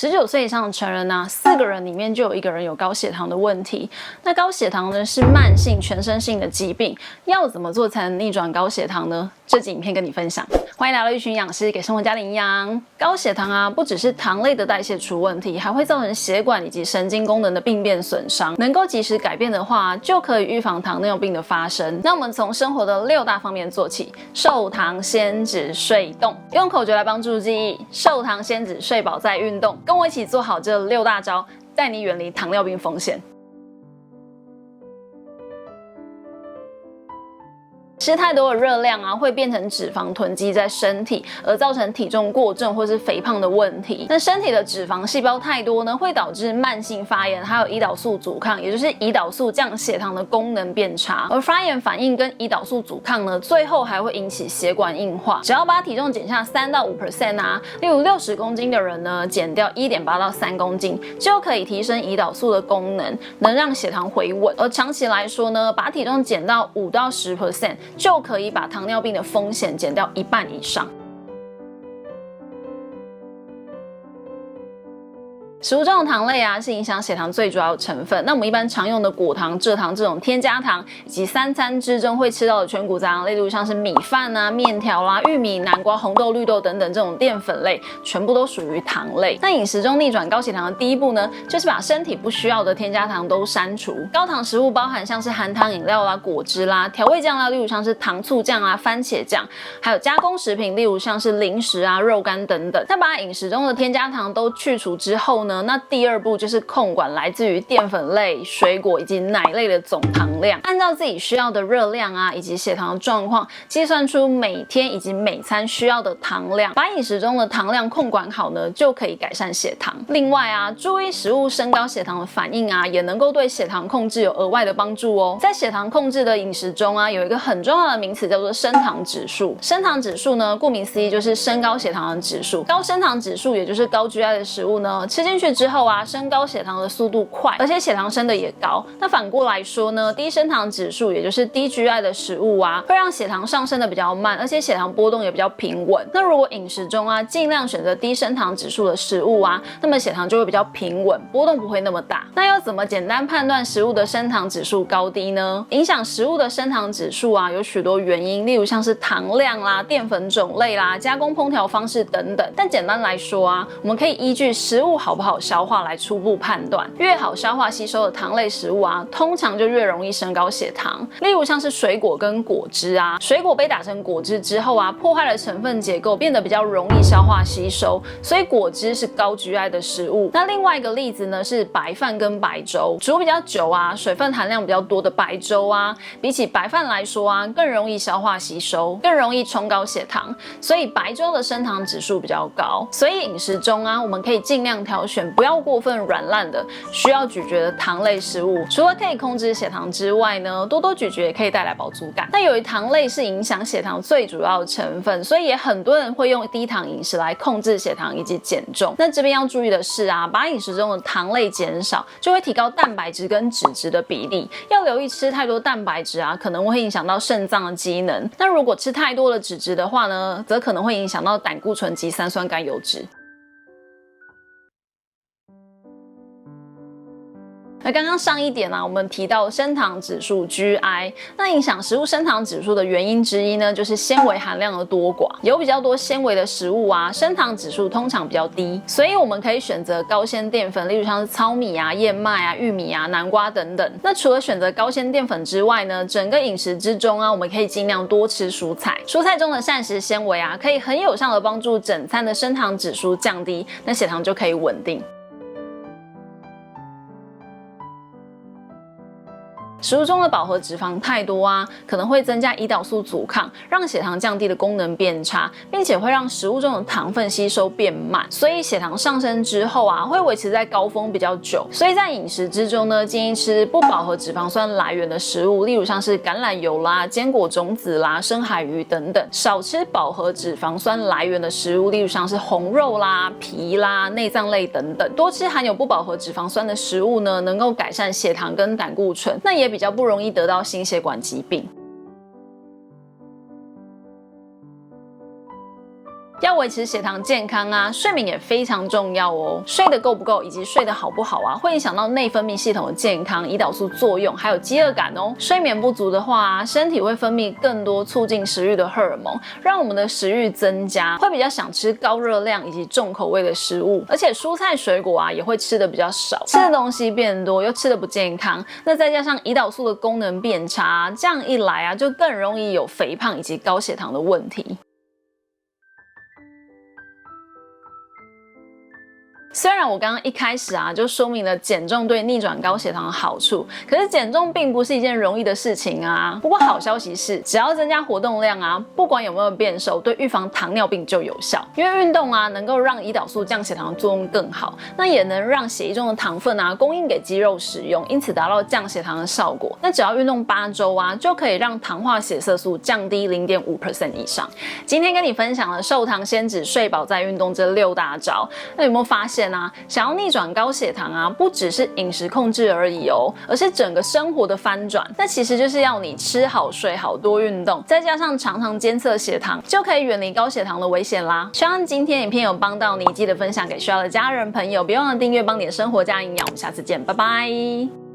19岁以上的成人呢，4个人里面就有1个人有高血糖的问题。那高血糖呢是慢性全身性的疾病，要怎么做才能逆转高血糖呢？这集影片跟你分享。欢迎来到一群营养师，给生活加点营养。高血糖啊，不只是糖类的代谢出问题，还会造成血管以及神经功能的病变损伤。能够及时改变的话，就可以预防糖尿病的发生。那我们从生活的6大方面做起：瘦糖、鲜脂、睡动。用口诀来帮助记忆：瘦糖、鲜脂、睡饱再运动。跟我一起做好这6大招，带你远离糖尿病风险。吃太多的热量啊，会变成脂肪囤积在身体，而造成体重过重或是肥胖的问题。那身体的脂肪细胞太多呢，会导致慢性发炎，还有胰岛素阻抗，也就是胰岛素降血糖的功能变差。而发炎反应跟胰岛素阻抗呢，最后还会引起血管硬化。只要把体重减下3到5% 啊，例如60公斤的人呢，减掉1.8到3公斤，就可以提升胰岛素的功能，能让血糖回稳。而长期来说呢，把体重减到5到10%。就可以把糖尿病的风险减掉1半以上。食物中的糖类啊，是影响血糖最主要的成分。那我们一般常用的果糖、蔗糖这种添加糖，以及3餐之中会吃到的全谷杂粮，例如像是米饭啊、面条啦、玉米、南瓜、红豆、绿豆等等这种淀粉类，全部都属于糖类。那饮食中逆转高血糖的第一步呢，就是把身体不需要的添加糖都删除。高糖食物包含像是含糖饮料啦、果汁啦、调味酱料，例如像是糖醋酱啊、番茄酱，还有加工食品，例如像是零食啊、肉干等等。那把饮食中的添加糖都去除之后呢，那第2步就是控管来自于淀粉类、水果以及奶类的总糖量，按照自己需要的热量啊以及血糖的状况，计算出每天以及每餐需要的糖量，把饮食中的糖量控管好呢，就可以改善血糖。另外啊，注意食物升高血糖的反应啊，也能够对血糖控制有额外的帮助哦。在血糖控制的饮食中啊，有一个很重要的名词叫做升糖指数。升糖指数呢，顾名思义就是升高血糖的指数。高升糖指数也就是高 GI 的食物呢，吃进去之后啊，升高血糖的速度快，而且血糖升的也高。那反过来说呢，低升糖指数也就是低 GI 的食物啊，会让血糖上升的比较慢，而且血糖波动也比较平稳。那如果饮食中啊，尽量选择低升糖指数的食物啊，那么血糖就会比较平稳，波动不会那么大。那要怎么简单判断食物的升糖指数高低呢？影响食物的升糖指数啊，有许多原因，例如像是糖量啦、淀粉种类啦、加工烹调方式等等。但简单来说啊，我们可以依据食物好不好消化来初步判断。越好消化吸收的糖类食物啊，通常就越容易升高血糖。例如像是水果跟果汁啊，水果被打成果汁之后啊，破坏了成分结构，变得比较容易消化吸收，所以果汁是高 GI 的食物。那另外一个例子呢，是白饭跟白粥，煮比较久啊，水分含量比较多的白粥啊，比起白饭来说啊，更容易消化吸收，更容易冲高血糖，所以白粥的升糖指数比较高。所以饮食中啊，我们可以尽量挑选不要过分软烂的、需要咀嚼的糖类食物。除了可以控制血糖之外呢，多多咀嚼也可以带来饱足感。那由于糖类是影响血糖最主要的成分，所以也很多人会用低糖饮食来控制血糖以及减重。那这边要注意的是啊，把饮食中的糖类减少，就会提高蛋白质跟脂质的比例。要留意吃太多蛋白质啊，可能会影响到肾脏的机能。那如果吃太多的脂质的话呢，则可能会影响到胆固醇及三酸甘油脂。那刚刚上一点啊，我们提到升糖指数 GI， 那影响食物升糖指数的原因之一呢，就是纤维含量的多寡。有比较多纤维的食物啊，升糖指数通常比较低，所以我们可以选择高纤淀粉，例如像是糙米啊、燕麦啊、玉米啊、南瓜等等。那除了选择高纤淀粉之外呢，整个饮食之中啊，我们可以尽量多吃蔬菜。蔬菜中的膳食纤维啊，可以很有效的帮助整餐的升糖指数降低，那血糖就可以稳定。食物中的饱和脂肪太多啊，可能会增加胰岛素阻抗，让血糖降低的功能变差，并且会让食物中的糖分吸收变慢，所以血糖上升之后啊，会维持在高峰比较久。所以在饮食之中呢，建议吃不饱和脂肪酸来源的食物，例如像是橄榄油啦、坚果种子啦、深海鱼等等；少吃饱和脂肪酸来源的食物，例如像是红肉啦、皮啦、内脏类等等。多吃含有不饱和脂肪酸的食物呢，能够改善血糖跟胆固醇，那也比较不容易得到心血管疾病。要维持血糖健康啊，睡眠也非常重要哦。睡得够不够以及睡得好不好啊，会影响到内分泌系统的健康、胰岛素作用，还有饥饿感哦。睡眠不足的话啊，身体会分泌更多促进食欲的荷尔蒙，让我们的食欲增加，会比较想吃高热量以及重口味的食物，而且蔬菜水果啊也会吃的比较少，吃的东西变多又吃的不健康，那再加上胰岛素的功能变差，这样一来啊，就更容易有肥胖以及高血糖的问题。虽然我刚刚一开始啊就说明了减重对逆转高血糖的好处，可是减重并不是一件容易的事情啊。不过好消息是，只要增加活动量啊，不管有没有变瘦，对预防糖尿病就有效。因为运动啊能够让胰岛素降血糖的作用更好，那也能让血液中的糖分啊供应给肌肉使用，因此达到降血糖的效果。那只要运动8周啊，就可以让糖化血色素降低 0.5% 以上。今天跟你分享了瘦糖先止、睡饱再运动这6大招，那有没有发现？想要逆转高血糖啊，不只是饮食控制而已哦，而是整个生活的翻转。那其实就是要你吃好、睡好、多运动，再加上常常监测血糖，就可以远离高血糖的危险啦。希望今天影片有帮到你，记得分享给需要的家人朋友，别忘了订阅帮你的生活加营养。我们下次见，拜拜。